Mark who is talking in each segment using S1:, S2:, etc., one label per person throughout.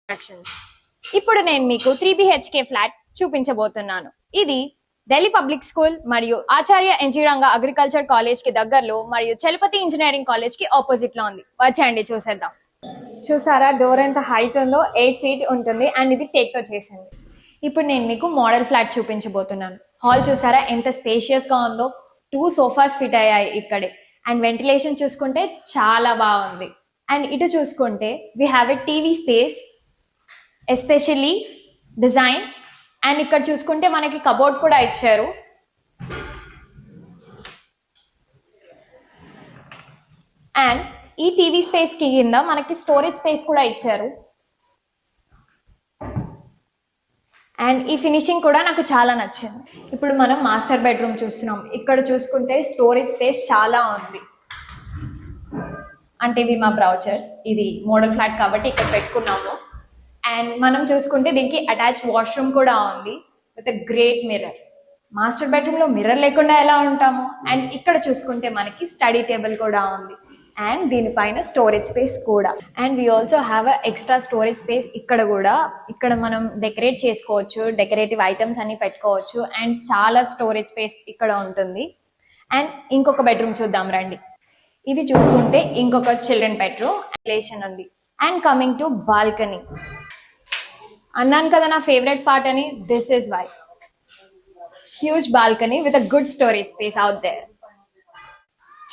S1: Constructions. ఇప్పుడు నేను మీకు 3BHK ఫ్లాట్ చూపించబోతున్నాను. ఇది ఢిల్లీ పబ్లిక్ స్కూల్ మరియు ఆచార్య ఎన్జీ రంగా అగ్రికల్చర్ కాలేజ్ కి దగ్గరలో మరియు చలపతి ఇంజనీరింగ్ కాలేజ్ కి ఆపోజిట్ లో ఉంది. వచ్చేయండి చూసేద్దాం. చూసారా డోర్ ఎంత హైట్ ఉందో, 8 feet ఉంటుంది అండ్ ఇది టేక్ తో చేసింది. ఇప్పుడు నేను మీకు మోడల్ ఫ్లాట్ చూపించబోతున్నాను. హాల్ చూసారా ఎంత స్పేషియస్ గా ఉందో, 2 సోఫాస్ ఫిట్ అయ్యాయి ఇక్కడే అండ్ వెంటిలేషన్ చూసుకుంటే చాలా బాగుంది. అండ్ ఇటు చూసుకుంటే we have a TV space especially design and ఇక్కడ చూసుకుంటే మనకి కబోర్డ్ కూడా ఇచ్చారు. అండ్ ఈ టీవీ స్పేస్ కి కింద మనకి స్టోరేజ్ స్పేస్ కూడా ఇచ్చారు. అండ్ ఈ ఫినిషింగ్ కూడా నాకు చాలా నచ్చింది. ఇప్పుడు మనం మాస్టర్ బెడ్రూమ్ చూస్తున్నాం. ఇక్కడ చూసుకుంటే స్టోరేజ్ స్పేస్ చాలా ఉంది. అంటే ఇవి మా బ్రౌచర్స్, ఇది మోడల్ ఫ్లాట్ కాబట్టి ఇక్కడ పెట్టుకున్నాము. అండ్ మనం చూసుకుంటే దీనికి అటాచ్డ్ వాష్రూమ్ కూడా ఉంది with great mirror. Master bedroom లో మిర్రర్ లేకుండా ఎలా ఉంటాము. అండ్ ఇక్కడ చూసుకుంటే మనకి స్టడీ టేబుల్ కూడా ఉంది అండ్ దీనిపైన స్టోరేజ్ స్పేస్ కూడా. And we also have extra storage space ఇక్కడ కూడా. ఇక్కడ మనం డెకరేట్ చేసుకోవచ్చు, డెకరేటివ్ ఐటమ్స్ అన్ని పెట్టుకోవచ్చు అండ్ చాలా స్టోరేజ్ స్పేస్ ఇక్కడ ఉంటుంది. అండ్ ఇంకొక బెడ్రూమ్ చూద్దాం రండి. ఇది చూసుకుంటే ఇంకొక చిల్డ్రన్ బెడ్రూమ్ రిలేషన్ ఉంది. అండ్ కమింగ్ టు బాల్కనీ, అన్నాను కదా నా ఫేవరెట్ పార్ట్ అని, this is why. Huge balcony with a good storage space out there.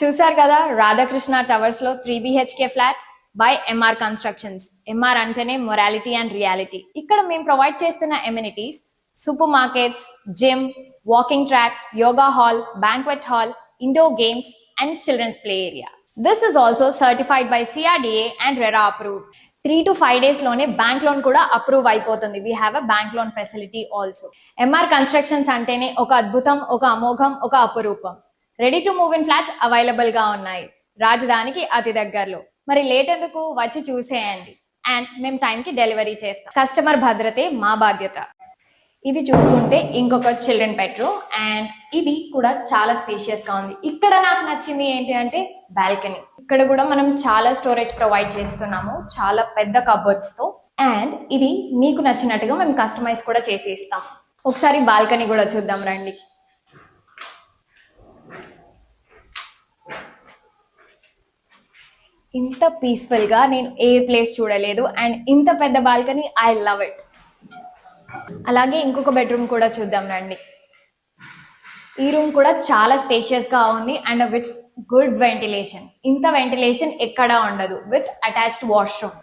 S1: చూసారు కదా రాధాకృష్ణ టవర్స్ లో 3BHK flat by MR constructions. MR అంటేనే మొరాలిటీ అండ్ రియాలిటీ. ఇక్కడ మేము ప్రొవైడ్ చేస్తున్న amenities super markets, gym, walking track, yoga hall, banquet hall, indoor games and children's play area. This is also certified by CRDA and RERA approved. 3 to 5 days లోనే bank loan కూడా approve అయిపోతుంది. We have a bank loan facility also. MR constructions అంటేనే ఒక అద్భుతం, ఒక అమోఘం, ఒక అపురూపం. Ready to move in flats available గా ఉన్నాయి రాజధానికి అతి దగ్గరలో. మరి లేట్ ఎందుకు, వచ్చి చూసేయండి. అండ్ మేము టైంకి డెలివరీ చేస్తాం. కస్టమర్ భద్రతే మా బాధ్యత. ఇది చూసుకుంటే ఇంకొక చిల్డ్రన్ బెడ్రూమ్ అండ్ ఇది కూడా చాలా స్పేషియస్ గా ఉంది. ఇక్కడ నాకు నచ్చింది ఏంటి అంటే బాల్కనీ. ఇక్కడ కూడా మనం చాలా స్టోరేజ్ ప్రొవైడ్ చేస్తున్నాము, చాలా పెద్ద కబోర్డ్స్ తో. అండ్ ఇది మీకు నచ్చినట్టుగా మేము కస్టమైజ్ కూడా చేసి ఇస్తాం. ఒకసారి బాల్కనీ కూడా చూద్దాం రండి. ఇంత పీస్ఫుల్ గా నేను ఏ ప్లేస్ చూడలేదు అండ్ ఇంత పెద్ద బాల్కనీ, ఐ లవ్ ఇట్. అలాగే ఇంకొక బెడ్రూమ్ కూడా చూద్దాం రండి. ఈ రూమ్ కూడా చాలా స్పేషియస్ గా ఉంది అండ్ విత్ గుడ్ వెంటిలేషన్. ఇంత వెంటిలేషన్ ఎక్కడా ఉండదు, విత్ అటాచ్డ్ వాష్రూమ్.